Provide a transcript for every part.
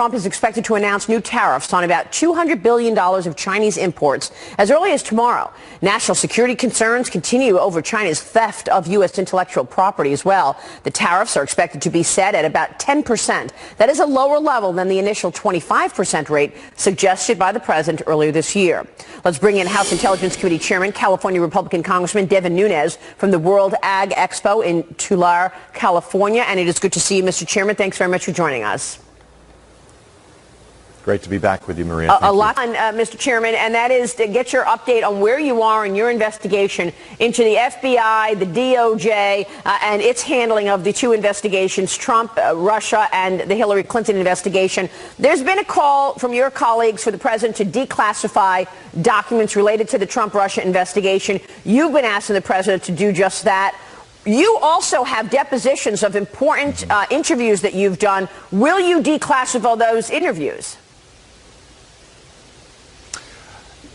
Trump is expected to announce new tariffs on about $200 billion of Chinese imports as early as tomorrow. National security concerns continue over China's theft of U.S. intellectual property as well. The tariffs are expected to be set at about 10%. That is a lower level than the initial 25% rate suggested by the president earlier this year. Let's bring in House Intelligence Committee Chairman, California Republican Congressman Devin Nunes from the World Ag Expo in Tulare, California. And it is good to see you, Mr. Chairman. Thanks very much for joining us. Great to be back with you, Maria. A lot, Mr. Chairman, and that is to get your update on where you are in your investigation into the FBI, the DOJ, and its handling of the two investigations, Trump, Russia, and the Hillary Clinton investigation. There's been a call from your colleagues for the president to declassify documents related to the Trump-Russia investigation. You've been asking the president to do just that. You also have depositions of important interviews that you've done. Will you declassify those interviews?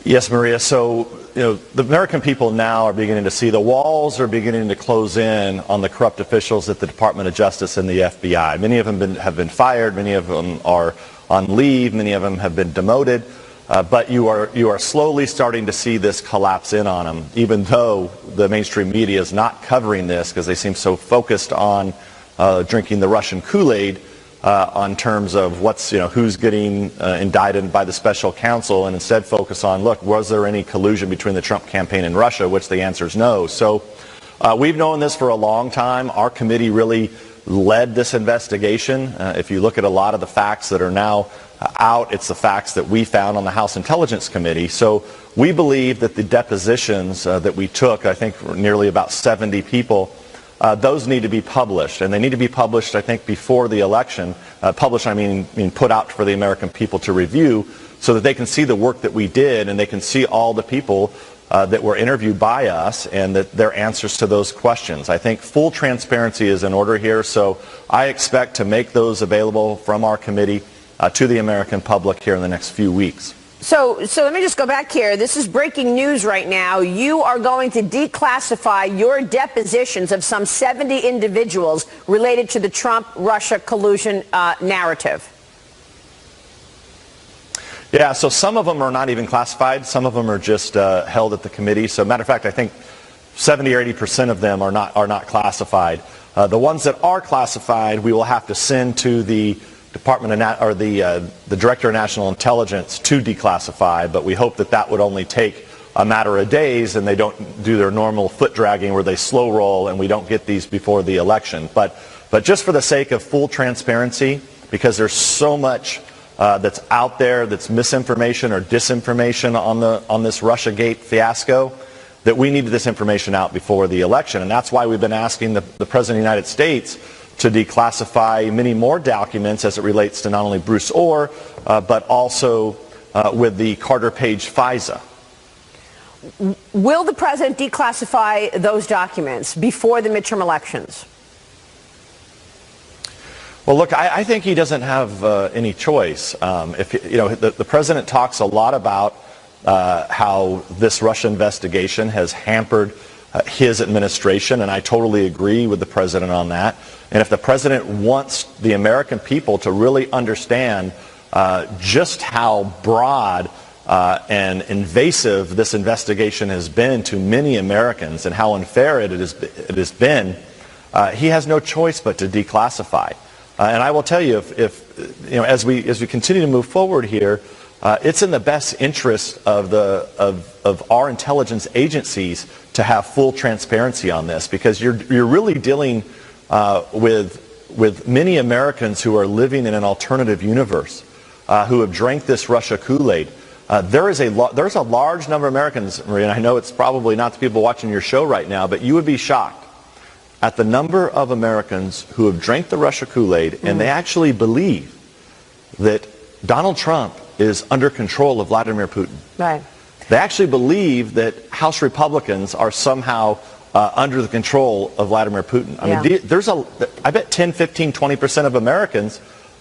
Yes, Maria. So, the American people now are beginning to see the walls are beginning to close in on the corrupt officials at the Department of Justice and the FBI. Many of them have been fired. Many of them are on leave. Many of them have been demoted. But you are slowly starting to see this collapse in on them, even though the mainstream media is not covering this because they seem so focused on drinking the Russian Kool-Aid on terms of who's getting indicted by the special counsel, and instead focus on, look, was there any collusion between the Trump campaign and Russia, which the answer is no. So we've known this for a long time. Our committee really led this investigation. If you look at a lot of the facts that are now out, it's the facts that we found on the House Intelligence Committee. So we believe that the depositions that we took, I think nearly about 70 people, those need to be published, and they need to be published, I think, before the election. Published, I mean put out for the American people to review, so that they can see the work that we did, and they can see all the people that were interviewed by us, and that their answers to those questions. I think full transparency is in order here, so I expect to make those available from our committee to the American public here in the next few weeks. So let me just go back here. This is breaking news right now. You are going to declassify your depositions of some 70 individuals related to the Trump-Russia collusion narrative. Yeah, so some of them are not even classified. Some of them are just held at the committee. So, matter of fact, I think 70 or 80% of them are not classified. The ones that are classified, we will have to send to the Department of the Director of National Intelligence to declassify, but we hope that would only take a matter of days, and they don't do their normal foot dragging where they slow roll, and we don't get these before the election. But just for the sake of full transparency, because there's so much that's out there that's misinformation or disinformation on this Russiagate fiasco, that we needed this information out before the election, and that's why we've been asking the President of the United States to declassify many more documents as it relates to not only Bruce Orr, but also with the Carter Page FISA. Will the president declassify those documents before the midterm elections? Well, look, I think he doesn't have any choice. The president talks a lot about how this Russia investigation has hampered his administration, and I totally agree with the president on that. And if the president wants the American people to really understand just how broad and invasive this investigation has been to many Americans and how unfair it has been, he has no choice but to declassify. And I will tell you, as we continue to move forward here, it's in the best interest of our intelligence agencies to have full transparency on this, because you're really dealing with many Americans who are living in an alternative universe, who have drank this Russia Kool-Aid. There's a large number of Americans, Maria, and I know it's probably not the people watching your show right now, but you would be shocked at the number of Americans who have drank the Russia Kool-Aid, and they actually believe that Donald Trump is under control of Vladimir Putin. Right. They actually believe that House Republicans are somehow under the control of Vladimir Putin. I mean, I bet 10, 15, 20% of Americans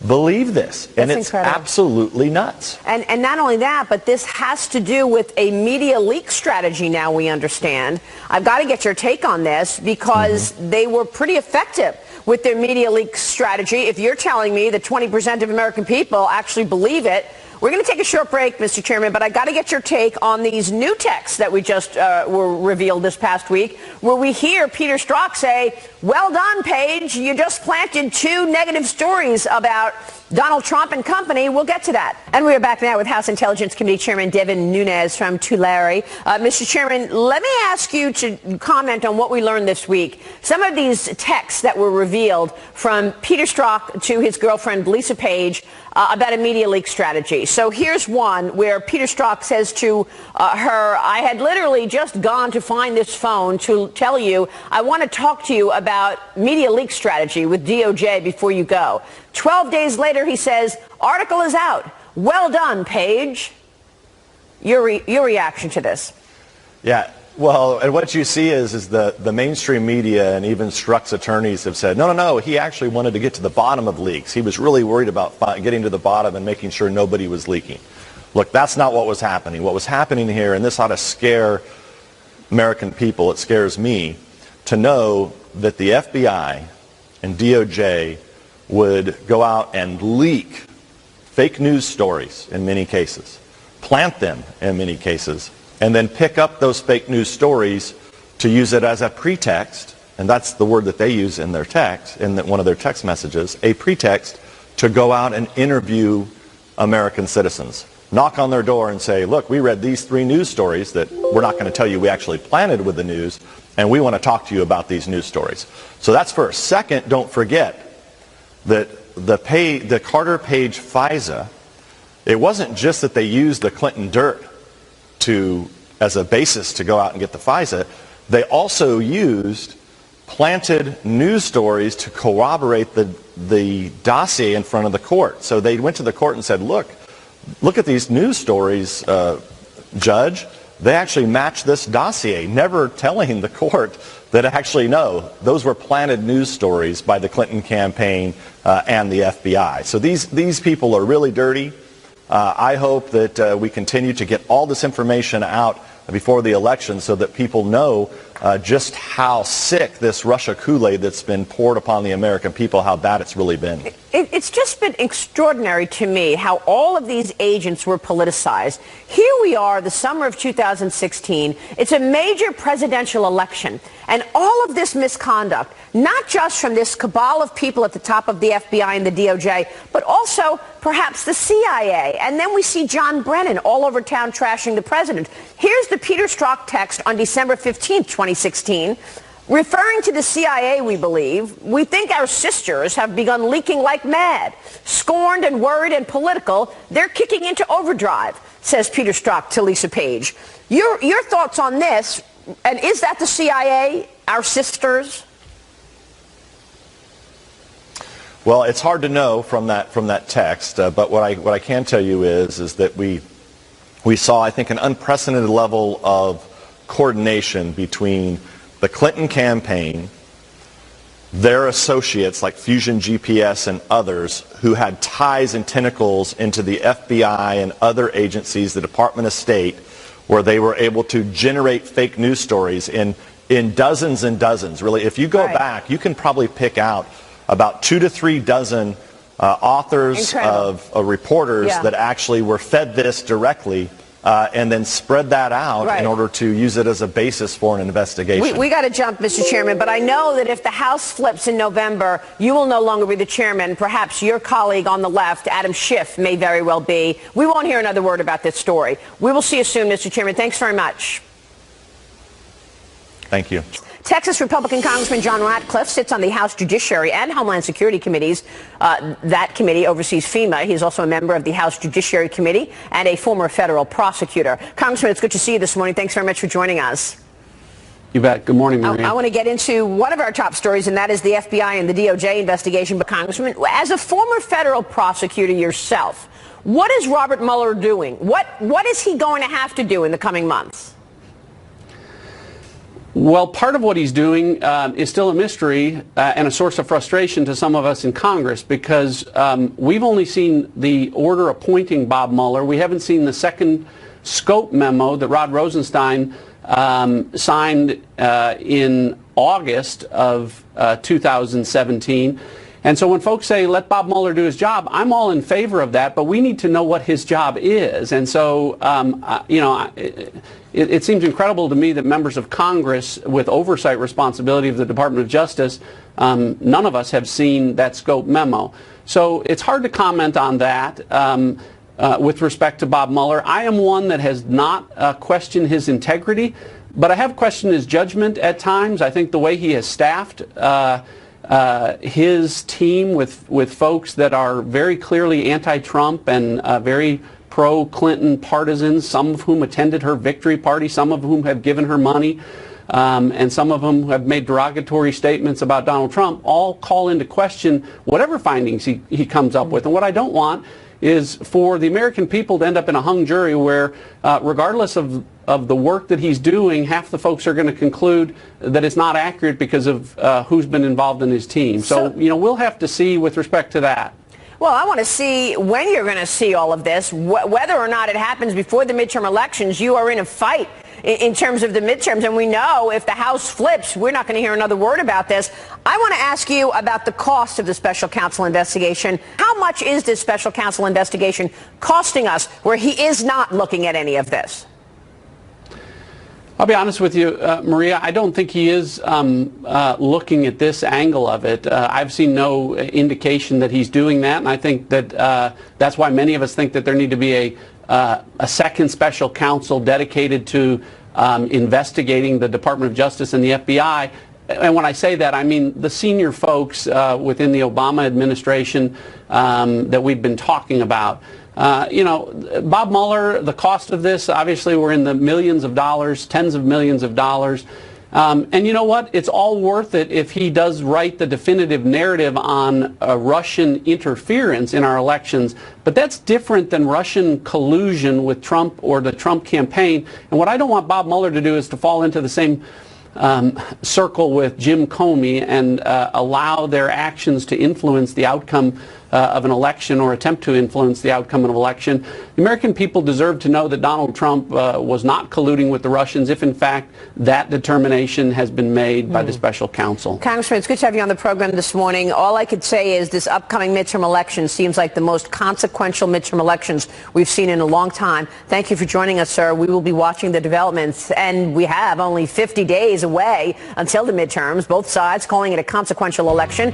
believe this, and it's incredible. Absolutely nuts. And not only that, but this has to do with a media leak strategy now, we understand. I've got to get your take on this, because they were pretty effective with their media leak strategy. If you're telling me that 20% of American people actually believe it, we're going to take a short break, Mr. Chairman, but I got to get your take on these new texts that we just were revealed this past week, where we hear Peter Strzok say, well done, Paige, you just planted 2 negative stories about Donald Trump and company. We'll get to that. And we are back now with House Intelligence Committee Chairman Devin Nunes from Tulare. Mr. Chairman, let me ask you to comment on what we learned this week. Some of these texts that were revealed from Peter Strzok to his girlfriend, Lisa Page, about a media leak strategy. So here's one where Peter Strzok says to her, I had literally just gone to find this phone to tell you I want to talk to you about media leak strategy with DOJ before you go. 12 days later, he says, article is out. Well done, Paige. Your reaction to this? Yeah. Well, and what you see is the mainstream media and even Strzok's attorneys have said, no, he actually wanted to get to the bottom of leaks. He was really worried about getting to the bottom and making sure nobody was leaking. Look, that's not what was happening. What was happening here, and this ought to scare American people, it scares me, to know that the FBI and DOJ would go out and leak fake news stories in many cases, plant them in many cases, and then pick up those fake news stories to use it as a pretext, and that's the word that they use in their text, in one of their text messages, a pretext to go out and interview American citizens. Knock on their door and say, look, we read these 3 news stories that we're not going to tell you we actually planted with the news, and we want to talk to you about these news stories. So that's first. Second, don't forget that the Carter Page FISA, it wasn't just that they used the Clinton dirt as a basis to go out and get the FISA. They also used planted news stories to corroborate the dossier in front of the court. So they went to the court and said, look at these news stories, Judge. They actually match this dossier, never telling the court that actually, no, those were planted news stories by the Clinton campaign and the FBI. So these people are really dirty. I hope that we continue to get all this information out before the election so that people know just how sick this Russia Kool-Aid that's been poured upon the American people, how bad it's really been. It's just been extraordinary to me how all of these agents were politicized. Here we are, the summer of 2016. It's a major presidential election. And all of this misconduct, not just from this cabal of people at the top of the FBI and the DOJ, but also perhaps the CIA. And then we see John Brennan all over town trashing the president. Here's the Peter Strzok text on December 15th, 2016. Referring to the CIA, we believe, we think our sisters have begun leaking like mad. Scorned and worried and political, they're kicking into overdrive, says Peter Strzok to Lisa Page. Your thoughts on this, and is that the CIA, our sisters? Well, it's hard to know from that text, but what I can tell you is that we saw, I think, an unprecedented level of coordination between the Clinton campaign, their associates like Fusion GPS and others who had ties and tentacles into the FBI and other agencies, the Department of State, where they were able to generate fake news stories in dozens and dozens. Really, if you go back, you can probably pick out about 2 to 3 dozen authors of reporters that actually were fed this directly and then spread that out in order to use it as a basis for an investigation. We got to jump, Mr. Chairman, but I know that if the House flips in November, you will no longer be the chairman. Perhaps your colleague on the left, Adam Schiff, may very well be. We won't hear another word about this story. We will see you soon, Mr. Chairman. Thanks very much. Thank you. Texas Republican Congressman John Ratcliffe sits on the House Judiciary and Homeland Security Committees. That committee oversees FEMA. He's also a member of the House Judiciary Committee and a former federal prosecutor. Congressman, it's good to see you this morning. Thanks very much for joining us. You bet. Good morning, Maria. I want to get into one of our top stories, and that is the FBI and the DOJ investigation. But, Congressman, as a former federal prosecutor yourself, what is Robert Mueller doing? What is he going to have to do in the coming months? Well, part of what he's doing is still a mystery and a source of frustration to some of us in Congress because we've only seen the order appointing Bob Mueller. We haven't seen the second scope memo that Rod Rosenstein signed in August of 2017. And so when folks say, let Bob Mueller do his job, I'm all in favor of that, but we need to know what his job is. And so, it seems incredible to me that members of Congress with oversight responsibility of the Department of Justice, none of us have seen that scope memo. So it's hard to comment on that with respect to Bob Mueller. I am one that has not questioned his integrity, but I have questioned his judgment at times. I think the way he has staffed his team with folks that are very clearly anti-Trump and very pro-Clinton partisans, some of whom attended her victory party, some of whom have given her money, and some of them have made derogatory statements about Donald Trump, all call into question whatever findings he comes up with. And what I don't want is for the American people to end up in a hung jury where, regardless of the work that he's doing, half the folks are going to conclude that it's not accurate because of who's been involved in his team. So, we'll have to see with respect to that. Well, I want to see when you're going to see all of this, whether or not it happens before the midterm elections. You are in a fight in terms of the midterms, and we know if the House flips, we're not going to hear another word about this. I want to ask you about the cost of the special counsel investigation. How much is this special counsel investigation costing us where he is not looking at any of this? I'll be honest with you, Maria, I don't think he is looking at this angle of it. I've seen no indication that he's doing that, and I think that that's why many of us think that there need to be a second special counsel dedicated to investigating the Department of Justice and the FBI. And when I say that, I mean the senior folks within the Obama administration that we've been talking about. Bob Mueller, the cost of this, obviously we're in the millions of dollars, tens of millions of dollars. And you know what? It's all worth it if he does write the definitive narrative on Russian interference in our elections. But that's different than Russian collusion with Trump or the Trump campaign. And what I don't want Bob Mueller to do is to fall into the same circle with Jim Comey and allow their actions to influence the outcome of an election or attempt to influence the outcome of an election. The American people deserve to know that Donald Trump was not colluding with the Russians if, in fact, that determination has been made by the special counsel. Congressman, it's good to have you on the program this morning. All I could say is this upcoming midterm election seems like the most consequential midterm elections we've seen in a long time. Thank you for joining us, sir. We will be watching the developments, and we have only 50 days away until the midterms, both sides calling it a consequential election.